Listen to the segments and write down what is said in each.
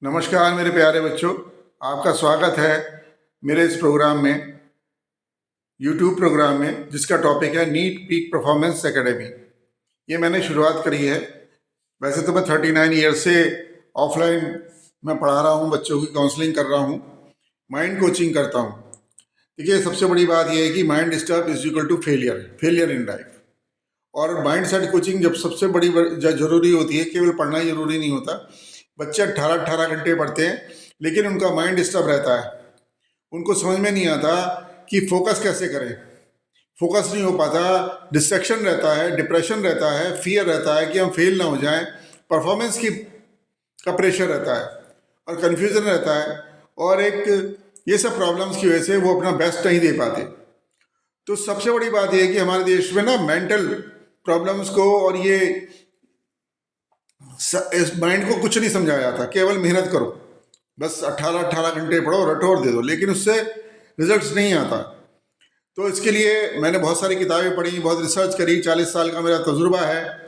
नमस्कार मेरे प्यारे बच्चों, आपका स्वागत है मेरे इस प्रोग्राम में, यूट्यूब प्रोग्राम में, जिसका टॉपिक है नीट पीक परफॉर्मेंस एकेडमी। ये मैंने शुरुआत करी है। वैसे तो मैं 39 ईयर्स से ऑफलाइन मैं पढ़ा रहा हूँ, बच्चों की काउंसलिंग कर रहा हूँ, माइंड कोचिंग करता हूँ। देखिए, सबसे बड़ी बात यह है कि mind disturb is equal to failure in life. और माइंड सेट कोचिंग जब सबसे बड़ी जरूरी होती है, केवल पढ़ना ही जरूरी नहीं होता। बच्चे 18 घंटे पढ़ते हैं, लेकिन उनका माइंड डिस्टर्ब रहता है। उनको समझ में नहीं आता कि फोकस कैसे करें। फोकस नहीं हो पाता, डिस्ट्रैक्शन रहता है, डिप्रेशन रहता है, फियर रहता है कि हम फेल ना हो जाएं, परफॉर्मेंस की का प्रेशर रहता है और कन्फ्यूज़न रहता है। और एक ये सब प्रॉब्लम्स की वजह से वो अपना बेस्ट नहीं दे पाते। तो सबसे बड़ी बात यह है कि हमारे देश में ना मेंटल प्रॉब्लम्स को और ये इस माइंड को कुछ नहीं समझाया जाता। केवल मेहनत करो, बस 18 घंटे पढ़ो, रटो और दे दो, लेकिन उससे रिजल्ट्स नहीं आता। तो इसके लिए मैंने बहुत सारी किताबें पढ़ी, बहुत रिसर्च करी। 40 साल का मेरा तजुर्बा है,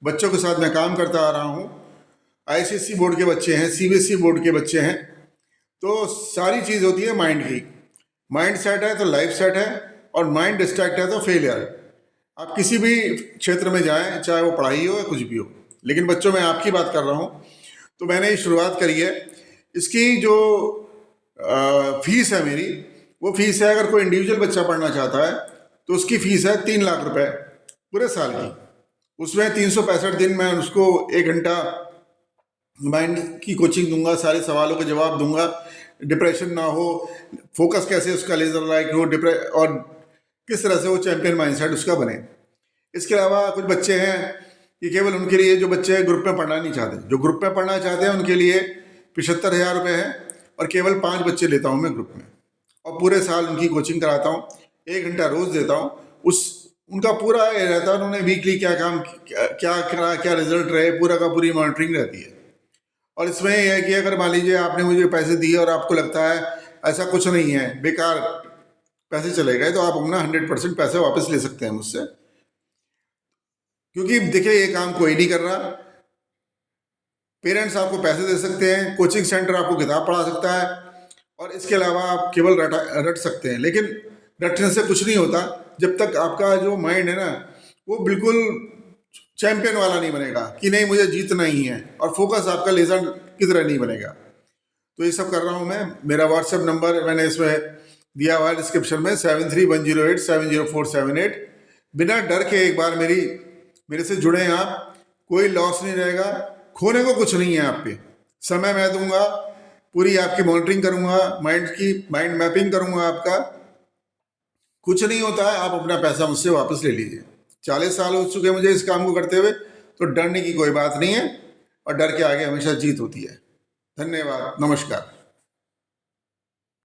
बच्चों के साथ मैं काम करता आ रहा हूँ। आईसीएसई बोर्ड के बच्चे हैं, सीबीएसई बोर्ड के बच्चे हैं। तो सारी चीज़ होती है माइंड की। माइंड सेट है तो लाइफ सेट है, और माइंड डिस्ट्रैक्ट है तो फेलियर है। आप किसी भी क्षेत्र में जाएं, चाहे वो पढ़ाई हो या कुछ भी हो। लेकिन बच्चों, मैं आपकी बात कर रहा हूँ। तो मैंने ये शुरुआत करी है। इसकी जो फीस है मेरी, वो फीस है, अगर कोई इंडिविजुअल बच्चा पढ़ना चाहता है तो उसकी फीस है 3 लाख रुपए पूरे साल की। उसमें 365 दिन मैं उसको 1 घंटा माइंड की कोचिंग दूंगा, सारे सवालों के जवाब दूंगा। डिप्रेशन ना हो, फोकस कैसे उसका लेजर लाइक हो, और किस तरह से वो चैंपियन माइंडसेट उसका बने। इसके अलावा कुछ बच्चे हैं कि केवल उनके लिए, जो बच्चे ग्रुप में पढ़ना नहीं चाहते, जो ग्रुप में पढ़ना चाहते हैं उनके लिए 75,000 रुपये है, और केवल 5 बच्चे लेता हूँ मैं ग्रुप में, और पूरे साल उनकी कोचिंग कराता हूँ। 1 घंटा रोज देता हूँ। उनका पूरा ये रहता है, उन्होंने वीकली क्या काम, क्या करा, क्या रिजल्ट रहे, पूरा का पूरी मॉनिटरिंग रहती है। और इसमें यह है कि अगर मान लीजिए आपने मुझे पैसे दिए और आपको लगता है ऐसा कुछ नहीं है, बेकार पैसे चले गए, तो आप अपना 100% पैसे वापस ले सकते हैं मुझसे। क्योंकि देखिए, ये काम कोई नहीं कर रहा। पेरेंट्स आपको पैसे दे सकते हैं, कोचिंग सेंटर आपको किताब पढ़ा सकता है, और इसके अलावा आप केवल रट सकते हैं। लेकिन रटने से कुछ नहीं होता जब तक आपका जो माइंड है ना, वो बिल्कुल चैंपियन वाला नहीं बनेगा कि नहीं मुझे जीतना ही है, और फोकस आपका लेजर की तरह नहीं बनेगा। तो ये सब कर रहा हूँ मैं। मेरा व्हाट्सएप नंबर मैंने इसमें दिया हुआ है डिस्क्रिप्शन में, 7310870478। बिना डर के एक बार मेरे से जुड़े हैं आप। कोई लॉस नहीं रहेगा, खोने को कुछ नहीं है आप पे। समय मैं दूंगा, पूरी आपकी मॉनिटरिंग करूंगा, माइंड मैपिंग करूंगा आपका। कुछ नहीं होता है, आप अपना पैसा मुझसे वापस ले लीजिए। 40 साल हो चुके मुझे इस काम को करते हुए, तो डरने की कोई बात नहीं है, और डर के आगे हमेशा जीत होती है। धन्यवाद, नमस्कार।